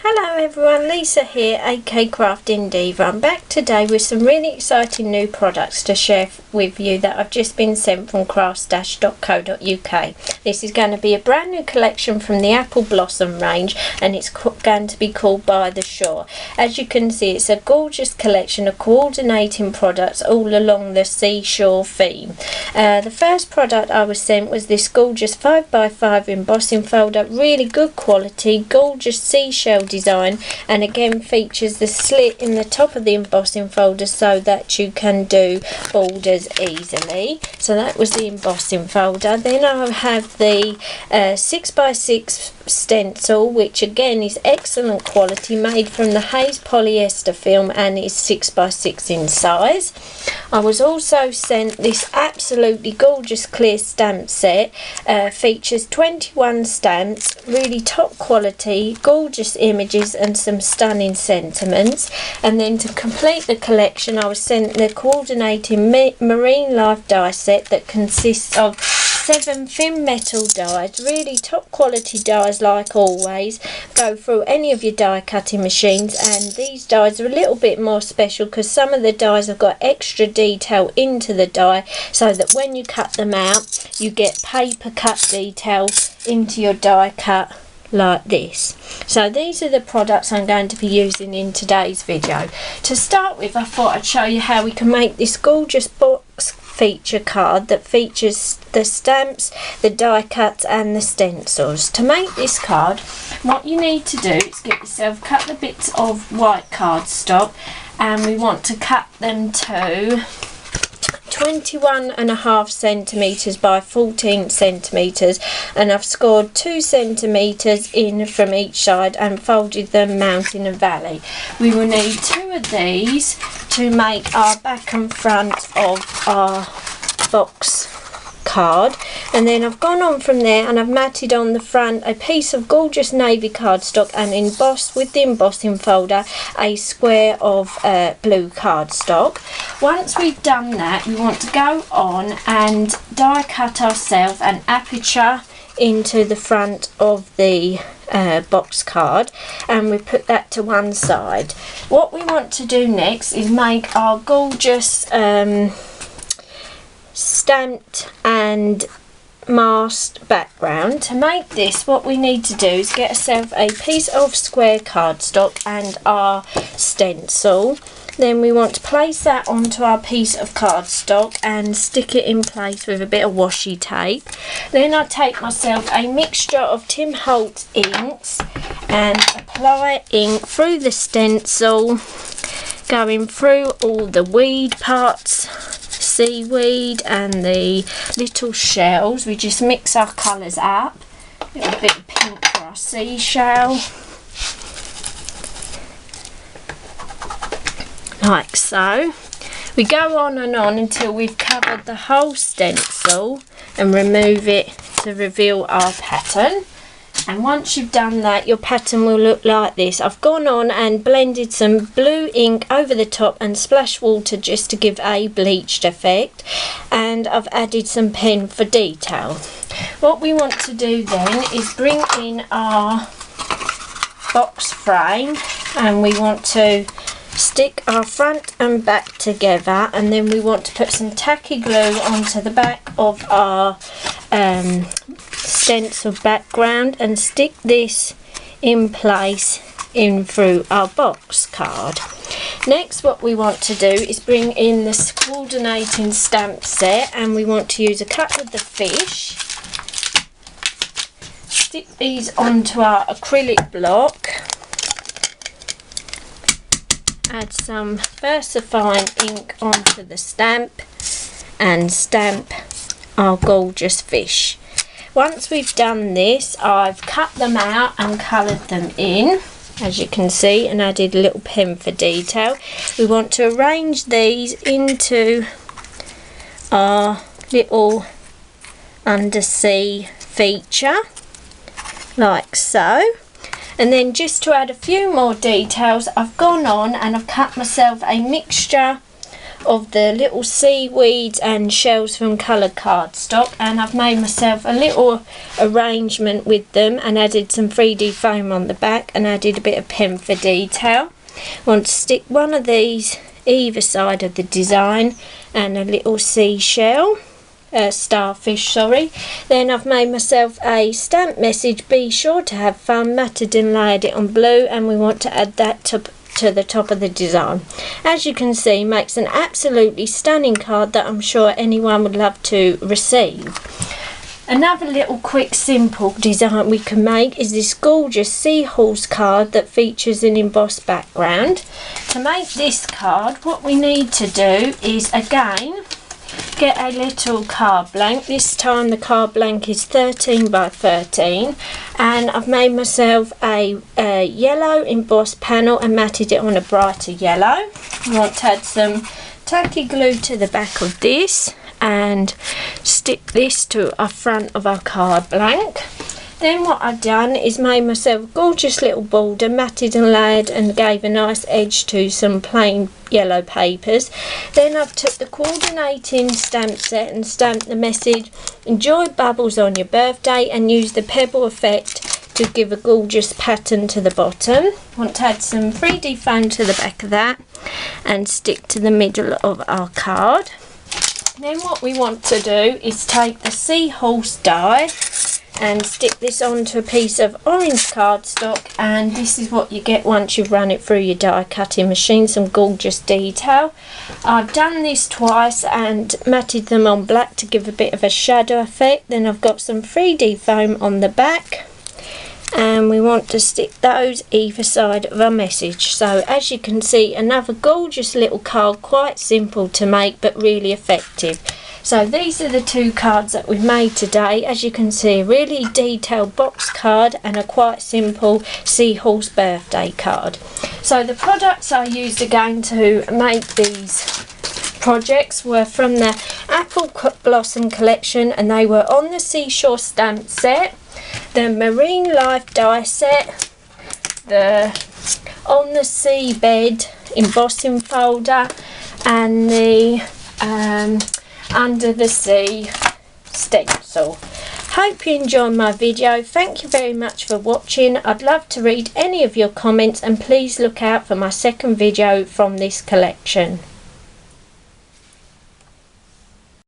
Hello everyone, Lisa here, aka Crafting Diva. I'm back today with some really exciting new products to share with you that I've just been sent from crafts-co.uk. This is going to be a brand new collection from the Apple Blossom range, and it's going to be called By the Shore. As you can see, it's a gorgeous collection of coordinating products all along the seashore theme. The first product I was sent was this gorgeous 5x5 embossing folder, really good quality, gorgeous seashell design, and again features the slit in the top of the embossing folder so that you can do borders easily. So that was the embossing folder. Then I have the 6x6 stencil, which again is excellent quality, made from the Haze polyester film and is 6x6 in size. I was also sent this absolutely gorgeous clear stamp set. Features 21 stamps, really top quality, gorgeous images and some stunning sentiments. And then to complete the collection, I was sent the coordinating marine life die set that consists of 7 thin metal dies, really top quality dies like always. Go through any of your die cutting machines, and these dies are a little bit more special because some of the dies have got extra detail into the die, so that when you cut them out you get paper cut detail into your die cut like this. So these are the products I'm going to be using in today's video. To start with, I thought I'd show you how we can make this gorgeous box feature card that features the stamps, the die cuts and the stencils. To make this card, what you need to do is get yourself a couple of bits of white cardstock, and we want to cut them to 21.5 centimeters by 14 centimeters, and I've scored 2 centimeters in from each side and folded them mountain and valley. We will need 2 of these to make our back and front of our box card, and then I've gone on from there and I've matted on the front a piece of gorgeous navy cardstock and embossed with the embossing folder a square of blue cardstock. Once we've done that, we want to go on and die cut ourselves an aperture into the front of the box card, and we put that to one side. What we want to do next is make our gorgeous stamped and masked background. To make this, what we need to do is get ourselves a piece of square cardstock and our stencil. Then we want to place that onto our piece of cardstock and stick it in place with a bit of washi tape. Then I take myself a mixture of Tim Holtz inks and apply ink through the stencil, going through all the weed parts, seaweed and the little shells. We just mix our colours up. A little bit of pink for our seashell, like so. We go on and on until we've covered the whole stencil and remove it to reveal our pattern. And once you've done that, your pattern will look like this. I've gone on and blended some blue ink over the top and splashed water just to give a bleached effect, and I've added some pen for detail. What we want to do then is bring in our box frame, and we want to stick our front and back together, and then we want to put some tacky glue onto the back of our stencil background and stick this in place in through our box card. Next, what we want to do is bring in this coordinating stamp set, and we want to use a couple of the fish, stick these onto our acrylic block, add some VersaFine ink onto the stamp and stamp our gorgeous fish. Once we've done this, I've cut them out and coloured them in, as you can see, and added a little pen for detail. We want to arrange these into our little undersea feature, like so. And then just to add a few more details, I've gone on and I've cut myself a mixture of the little seaweeds and shells from coloured cardstock, and I've made myself a little arrangement with them and added some 3D foam on the back and added a bit of pen for detail. I want to stick one of these either side of the design and a little seashell. Starfish, sorry. Then I've made myself a stamp message, be sure to have fun, matted and layered it on blue, and we want to add that to the top of the design. As you can see, makes an absolutely stunning card that I'm sure anyone would love to receive. Another little quick simple design we can make is this gorgeous seahorse card that features an embossed background. To make this card, what we need to do is again get a little card blank. This time the card blank is 13 by 13, and I've made myself a yellow embossed panel and matted it on a brighter yellow. I want to add some tacky glue to the back of this and stick this to our front of our card blank. Then what I've done is made myself a gorgeous little border, matted and layered, and gave a nice edge to some plain yellow papers. Then I've took the coordinating stamp set and stamped the message, enjoy bubbles on your birthday, and use the pebble effect to give a gorgeous pattern to the bottom. I want to add some 3D foam to the back of that and stick to the middle of our card. Then what we want to do is take the seahorse die and stick this onto a piece of orange cardstock, and this is what you get once you've run it through your die cutting machine, some gorgeous detail. I've done this twice and matted them on black to give a bit of a shadow effect. Then I've got some 3D foam on the back, and we want to stick those either side of our message. So as you can see, another gorgeous little card, quite simple to make but really effective. So these are the two cards that we've made today. As you can see, a really detailed box card and a quite simple seahorse birthday card. So the products I used again to make these projects were from the Apple Blossom collection, and they were on the Seashore stamp set, the Marine Life die set, the On the Seabed embossing folder, and the Under the Sea stencil. Hope you enjoyed my video. Thank you very much for watching. I'd love to read any of your comments, and please look out for my second video from this collection.